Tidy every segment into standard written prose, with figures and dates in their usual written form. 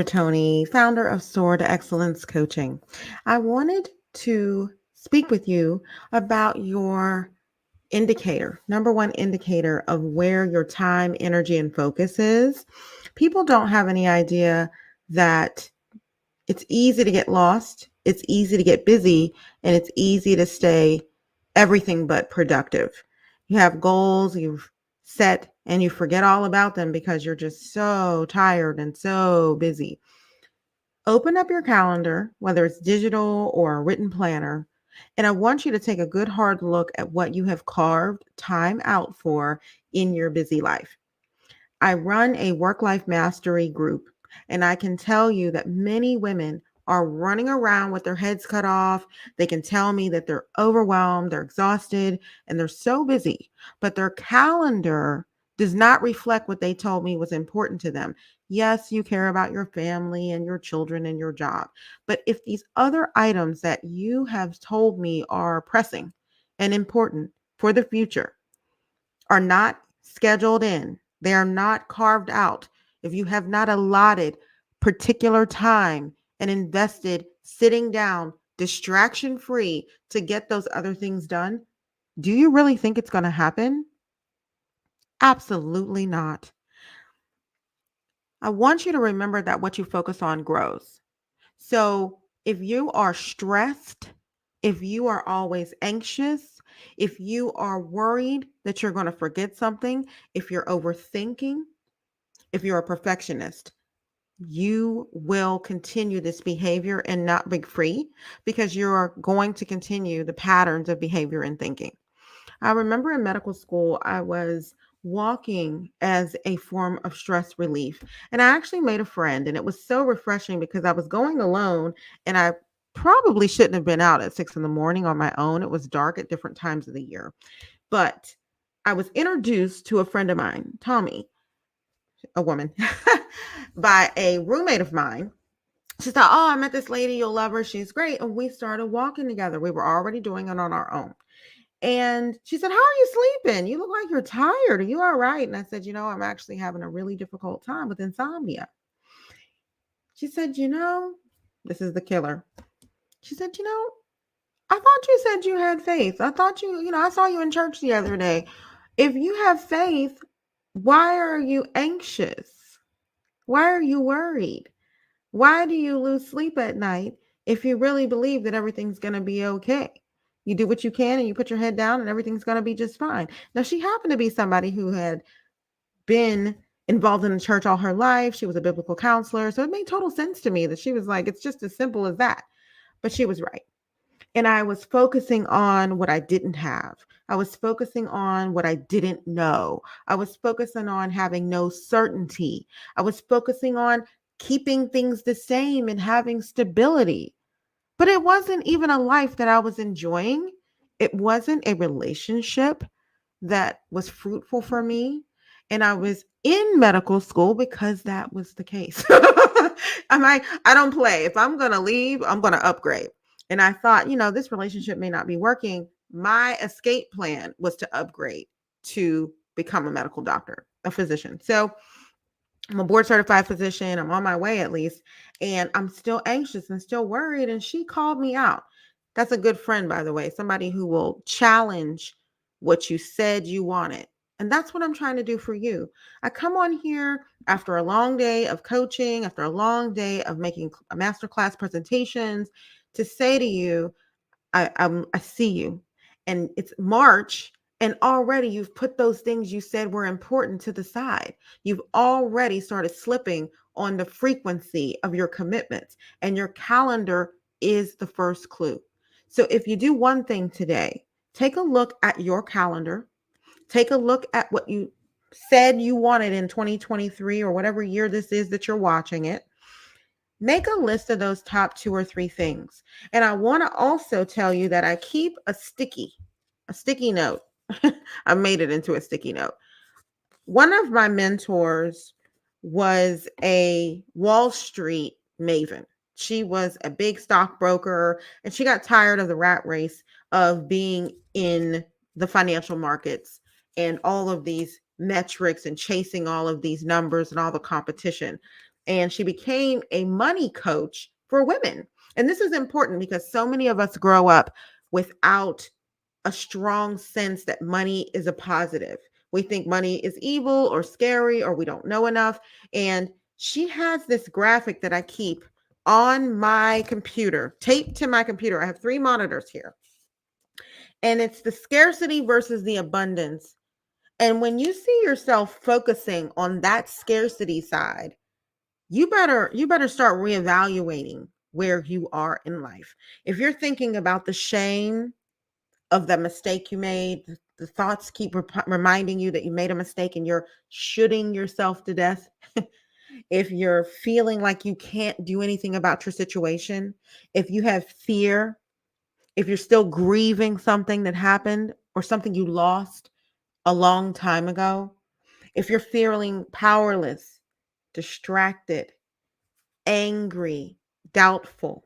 Tony, founder of Soar to Excellence Coaching. I wanted to speak with you about your indicator, number one indicator of where your time, energy, and focus is. People don't have any idea that it's easy to get lost, it's easy to get busy, and it's easy to stay everything but productive. You have goals you've set and you forget all about them because you're just so tired and so busy. Open up your calendar, whether it's digital or a written planner, and I want you to take a good hard look at what you have carved time out for in your busy life. I run a work life mastery group, and I can tell you that many women are running around with their heads cut off. They can tell me that they're overwhelmed, they're exhausted, and they're so busy, but their calendar does not reflect what they told me was important to them. Yes, you care about your family and your children and your job, but if these other items that you have told me are pressing and important for the future are not scheduled in, they are not carved out, if you have not allotted particular time and invested sitting down distraction free to get those other things done, do you really think it's going to happen? Absolutely not. I want you to remember that what you focus on grows. So if you are stressed, if you are always anxious, if you are worried that you're going to forget something, if you're overthinking, if you're a perfectionist, you will continue this behavior and not break free because you're going to continue the patterns of behavior and thinking. I remember in medical school, I was walking as a form of stress relief. And I actually made a friend, and it was so refreshing because I was going alone and I probably shouldn't have been out at 6 in the morning on my own. It was dark at different times of the year. But I was introduced to a friend of mine, Tommy, a woman, by a roommate of mine. She thought, oh, I met this lady, you'll love her. She's great. And we started walking together. We were already doing it on our own. And she said, how are you sleeping? You look like you're tired. Are you all right? And I said, I'm actually having a really difficult time with insomnia. She said, this is the killer. She said, I thought you said you had faith. I thought I saw you in church the other day. If you have faith, why are you anxious? Why are you worried? Why do you lose sleep at night if you really believe that everything's going to be okay? You do what you can and you put your head down and everything's going to be just fine. Now, she happened to be somebody who had been involved in the church all her life. She was a biblical counselor. So it made total sense to me that she was like, it's just as simple as that. But she was right. And I was focusing on what I didn't have. I was focusing on what I didn't know. I was focusing on having no certainty. I was focusing on keeping things the same and having stability. But it wasn't even a life that I was enjoying. It wasn't a relationship that was fruitful for me. And I was in medical school because that was the case. I don't play. If I'm going to leave, I'm going to upgrade. And I thought, this relationship may not be working. My escape plan was to upgrade to become a medical doctor, a physician. So I'm a board certified physician. I'm on my way at least. And I'm still anxious and still worried. And she called me out. That's a good friend, by the way, somebody who will challenge what you said you wanted. And that's what I'm trying to do for you. I come on here after a long day of coaching, after a long day of making masterclass presentations to say to you, I see you. And it's March, and already you've put those things you said were important to the side. You've already started slipping on the frequency of your commitments, and your calendar is the first clue. So if you do one thing today, take a look at your calendar, take a look at what you said you wanted in 2023 or whatever year this is that you're watching it. Make a list of those top 2 or 3 things. And I want to also tell you that I keep a sticky note. I made it into a sticky note. One of my mentors was a Wall Street maven. She was a big stockbroker and she got tired of the rat race of being in the financial markets and all of these metrics and chasing all of these numbers and all the competition. and she became a money coach for women. And this is important because so many of us grow up without a strong sense that money is a positive. We think money is evil or scary or we don't know enough. And she has this graphic that I keep on my computer, taped to my computer. I have 3 monitors here. And it's the scarcity versus the abundance. And when you see yourself focusing on that scarcity side, you better start reevaluating where you are in life. If you're thinking about the shame of the mistake you made, the thoughts keep reminding you that you made a mistake and you're shooting yourself to death. If you're feeling like you can't do anything about your situation, if you have fear, if you're still grieving something that happened or something you lost a long time ago, if you're feeling powerless, distracted, angry, doubtful,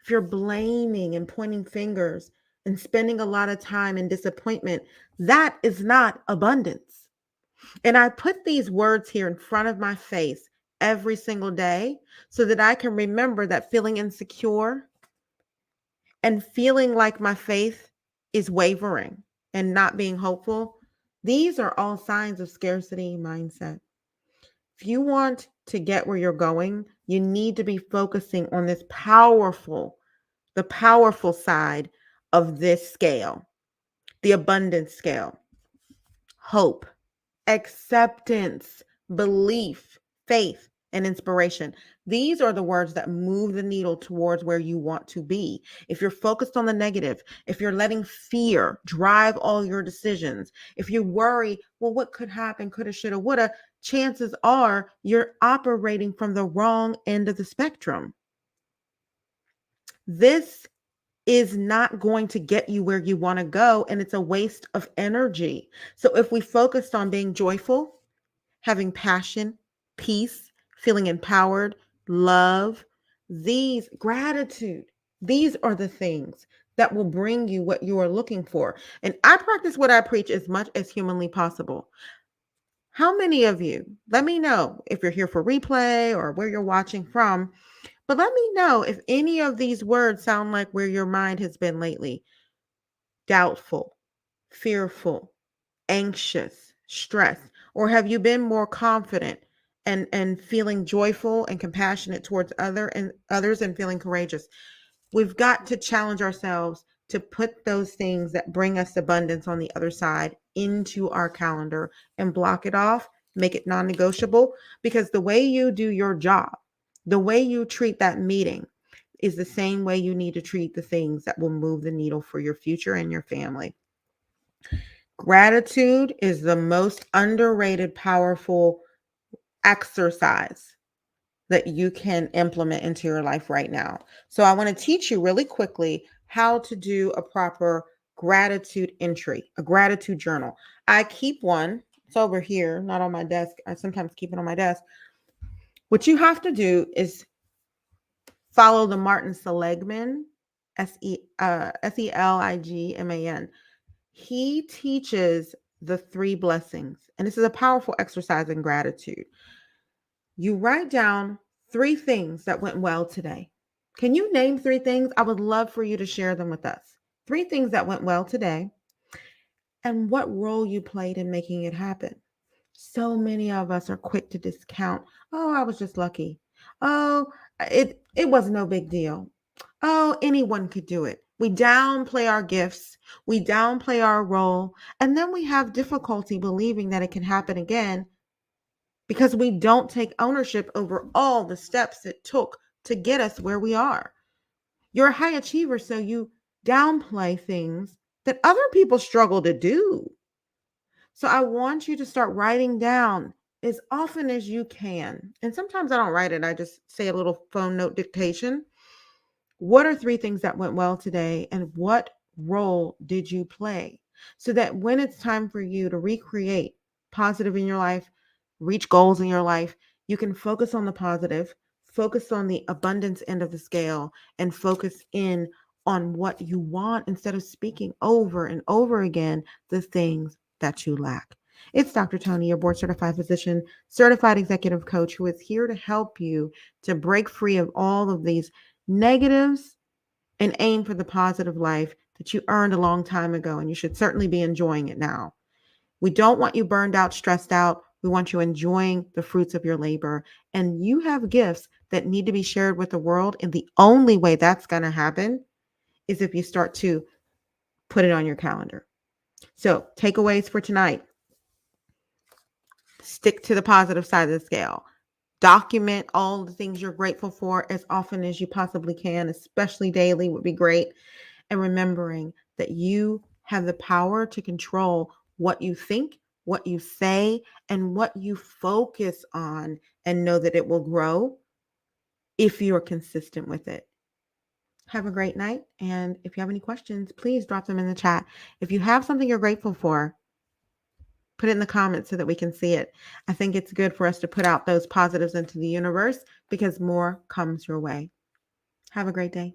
if you're blaming and pointing fingers and spending a lot of time in disappointment, that is not abundance. And I put these words here in front of my face every single day so that I can remember that feeling insecure and feeling like my faith is wavering and not being hopeful. These are all signs of scarcity mindset. If you want to get where you're going, you need to be focusing on the powerful side of this scale, the abundance scale. Hope, acceptance, belief, faith, and inspiration. These are the words that move the needle towards where you want to be. If you're focused on the negative, if you're letting fear drive all your decisions, if you worry, well, what could happen, coulda, shoulda, woulda, chances are you're operating from the wrong end of the spectrum. This is not going to get you where you want to go, and it's a waste of energy. So if we focused on being joyful, having passion, peace, feeling empowered, love, these gratitude, these are the things that will bring you what you are looking for. And I practice what I preach as much as humanly possible. How many of you, let me know if you're here for replay or where you're watching from, but let me know if any of these words sound like where your mind has been lately. Doubtful, fearful, anxious, stressed, or have you been more confident and feeling joyful and compassionate towards others and feeling courageous? We've got to challenge ourselves to put those things that bring us abundance on the other side into our calendar and block it off, make it non-negotiable, because the way you do your job, the way you treat that meeting is the same way you need to treat the things that will move the needle for your future and your family. Gratitude is the most underrated, powerful exercise that you can implement into your life right now. So, I want to teach you really quickly how to do a proper gratitude entry, a gratitude journal. I keep one, it's over here, not on my desk. I sometimes keep it on my desk. What you have to do is follow the Martin Seligman, Seligman. He teaches the 3 blessings, and this is a powerful exercise in gratitude. You write down 3 things that went well today. Can you name 3 things? I would love for you to share them with us. 3 things that went well today and what role you played in making it happen. So many of us are quick to discount. Oh, I was just lucky. Oh, it was no big deal. Oh, anyone could do it. We downplay our gifts, we downplay our role, and then we have difficulty believing that it can happen again because we don't take ownership over all the steps it took to get us where we are. You're a high achiever, so you downplay things that other people struggle to do. So I want you to start writing down as often as you can. And sometimes I don't write it, I just say a little phone note dictation. What are 3 things that went well today, and what role did you play? So that when it's time for you to recreate positive in your life, reach goals in your life, you can focus on the positive, focus on the abundance end of the scale, and focus in on what you want instead of speaking over and over again the things that you lack. It's Dr. Tony, your board certified physician, certified executive coach, who is here to help you to break free of all of these negatives and aim for the positive life that you earned a long time ago. And you should certainly be enjoying it now. We don't want you burned out, stressed out. We want you enjoying the fruits of your labor. And you have gifts that need to be shared with the world. And the only way that's going to happen is if you start to put it on your calendar. So, takeaways for tonight: stick to the positive side of the scale. Document all the things you're grateful for as often as you possibly can, especially daily would be great. And remembering that you have the power to control what you think, what you say, and what you focus on, and know that it will grow if you're consistent with it. Have a great night. And if you have any questions, please drop them in the chat. If you have something you're grateful for, put it in the comments so that we can see it. I think it's good for us to put out those positives into the universe because more comes your way. Have a great day.